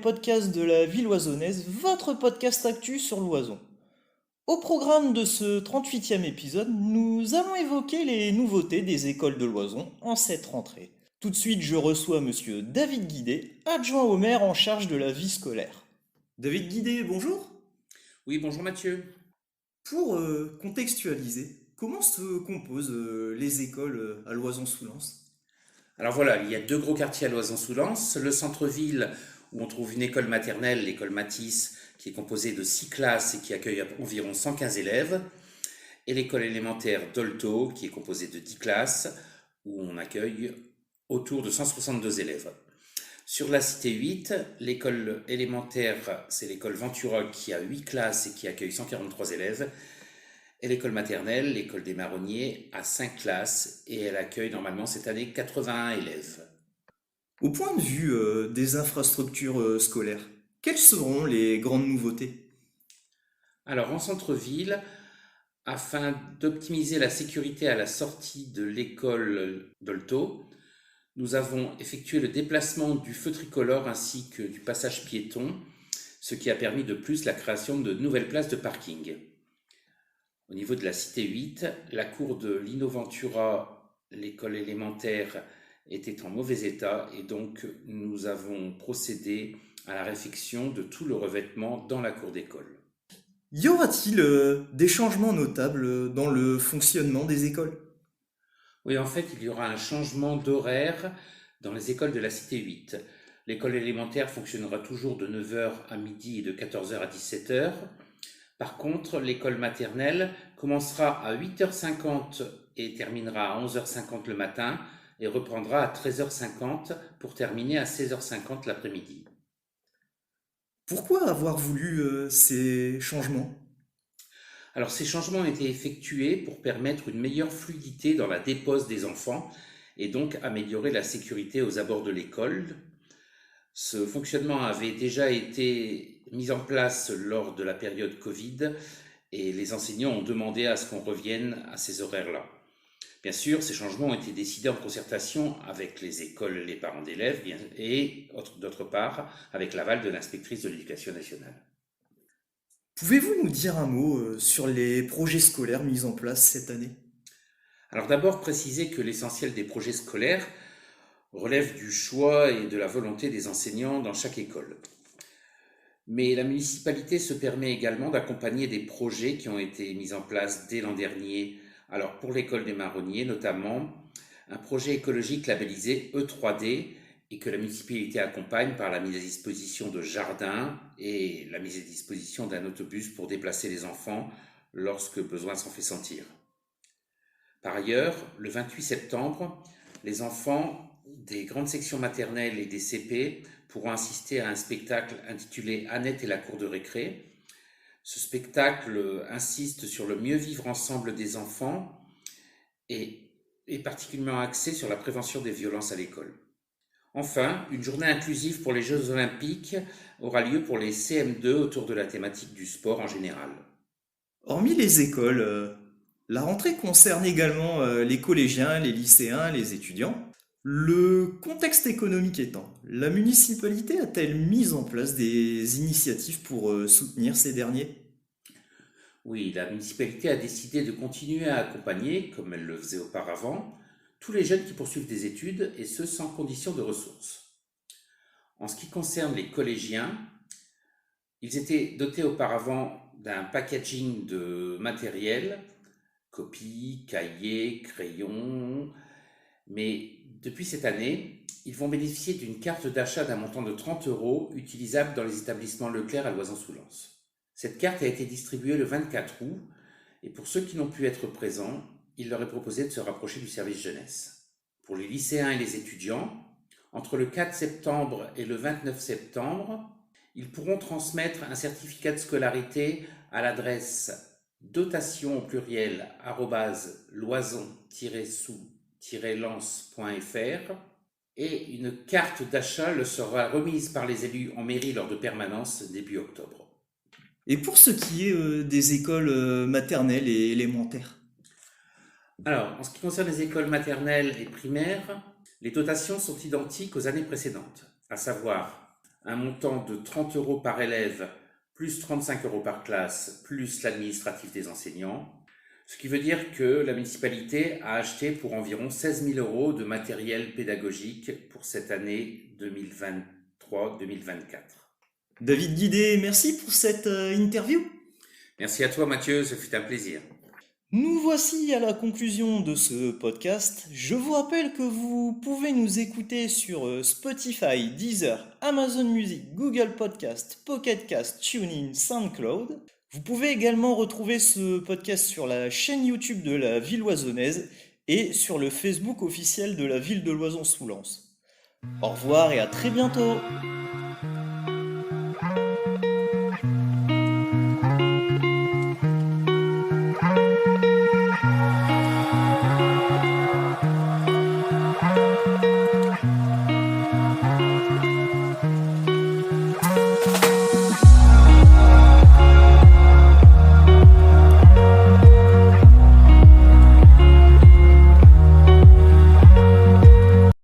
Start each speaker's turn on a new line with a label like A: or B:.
A: podcast de la ville oisonnaise, votre podcast actu sur l'Oison. Au programme de ce 38e épisode, nous allons évoquer les nouveautés des écoles de l'Oison en cette rentrée. Tout de suite, je reçois monsieur David Guidet, adjoint au maire en charge de la vie scolaire. David Guidet, bonjour.
B: Oui, bonjour Mathieu.
A: Pour contextualiser, comment se composent les écoles à l'Oison-sous-Lens?
B: Alors voilà, il y a deux gros quartiers à Loison-sous-Lens. Le centre-ville, où on trouve une école maternelle, l'école Matisse, qui est composée de 6 classes et qui accueille environ 115 élèves. Et l'école élémentaire Dolto, qui est composée de 10 classes, où on accueille autour de 162 élèves. Sur la cité 8, l'école élémentaire, c'est l'école Ventura, qui a 8 classes et qui accueille 143 élèves. Et l'école maternelle, l'école des Marronniers, a 5 classes et elle accueille normalement cette année 81 élèves.
A: Au point de vue des infrastructures scolaires, quelles seront les grandes nouveautés?
B: Alors en centre-ville, afin d'optimiser la sécurité à la sortie de l'école Dolto, nous avons effectué le déplacement du feu tricolore ainsi que du passage piéton, ce qui a permis de plus la création de nouvelles places de parking. Au niveau de la cité 8, la cour de l'Innoventura, l'école élémentaire, était en mauvais état et donc nous avons procédé à la réfection de tout le revêtement dans la cour d'école.
A: Y aura-t-il des changements notables dans le fonctionnement des écoles?
B: Oui, en fait, il y aura un changement d'horaire dans les écoles de la cité 8. L'école élémentaire fonctionnera toujours de 9 heures à midi et de 14 heures à 17 heures. Par contre, l'école maternelle commencera à 8h50 et terminera à 11h50 le matin et reprendra à 13h50 pour terminer à 16h50 l'après-midi.
A: Pourquoi avoir voulu ces changements?
B: Alors ces changements ont été effectués pour permettre une meilleure fluidité dans la dépose des enfants et donc améliorer la sécurité aux abords de l'école. Ce fonctionnement avait déjà été mis en place lors de la période Covid et les enseignants ont demandé à ce qu'on revienne à ces horaires-là. Bien sûr, ces changements ont été décidés en concertation avec les écoles et les parents d'élèves et d'autre part avec l'aval de l'inspectrice de l'éducation nationale.
A: Pouvez-vous nous dire un mot sur les projets scolaires mis en place cette année?
B: Alors d'abord préciser que l'essentiel des projets scolaires relève du choix et de la volonté des enseignants dans chaque école. Mais la municipalité se permet également d'accompagner des projets qui ont été mis en place dès l'an dernier. Alors pour l'école des Marronniers notamment, un projet écologique labellisé E3D et que la municipalité accompagne par la mise à disposition de jardins et la mise à disposition d'un autobus pour déplacer les enfants lorsque besoin s'en fait sentir. Par ailleurs, le 28 septembre, les enfants des grandes sections maternelles et des CP pourront assister à un spectacle intitulé Annette et la cour de récré. Ce spectacle insiste sur le mieux vivre ensemble des enfants et est particulièrement axé sur la prévention des violences à l'école. Enfin, une journée inclusive pour les Jeux Olympiques aura lieu pour les CM2 autour de la thématique du sport en général.
A: Hormis les écoles, la rentrée concerne également les collégiens, les lycéens, les étudiants. Le contexte économique étant, la municipalité a-t-elle mis en place des initiatives pour soutenir ces derniers?
B: Oui, la municipalité a décidé de continuer à accompagner, comme elle le faisait auparavant, tous les jeunes qui poursuivent des études et ce sans condition de ressources. En ce qui concerne les collégiens, ils étaient dotés auparavant d'un packaging de matériel, copies, cahiers, crayons, mais depuis cette année, ils vont bénéficier d'une carte d'achat d'un montant de 30 euros utilisable dans les établissements Leclerc à Loison-sous-Lens. Cette carte a été distribuée le 24 août et pour ceux qui n'ont pu être présents, il leur est proposé de se rapprocher du service jeunesse. Pour les lycéens et les étudiants, entre le 4 septembre et le 29 septembre, ils pourront transmettre un certificat de scolarité à l'adresse dotation au pluriel loison-sous-lens.fr et une carte d'achat leur sera remise par les élus en mairie lors de permanence début octobre.
A: Et pour ce qui est des écoles maternelles et élémentaires?
B: Alors, en ce qui concerne les écoles maternelles et primaires, les dotations sont identiques aux années précédentes, à savoir un montant de 30 € par élève, plus 35 € par classe, plus l'administratif des enseignants. Ce qui veut dire que la municipalité a acheté pour environ 16 000 € de matériel pédagogique pour cette année 2023-2024.
A: David Guidé, merci pour cette interview.
B: Merci à toi Mathieu, ce fut un plaisir.
A: Nous voici à la conclusion de ce podcast. Je vous rappelle que vous pouvez nous écouter sur Spotify, Deezer, Amazon Music, Google Podcast, Pocket Cast, TuneIn, SoundCloud. Vous pouvez également retrouver ce podcast sur la chaîne YouTube de la ville loisonnaise et sur le Facebook officiel de la ville de Loison-sous-Lens. Au revoir et à très bientôt!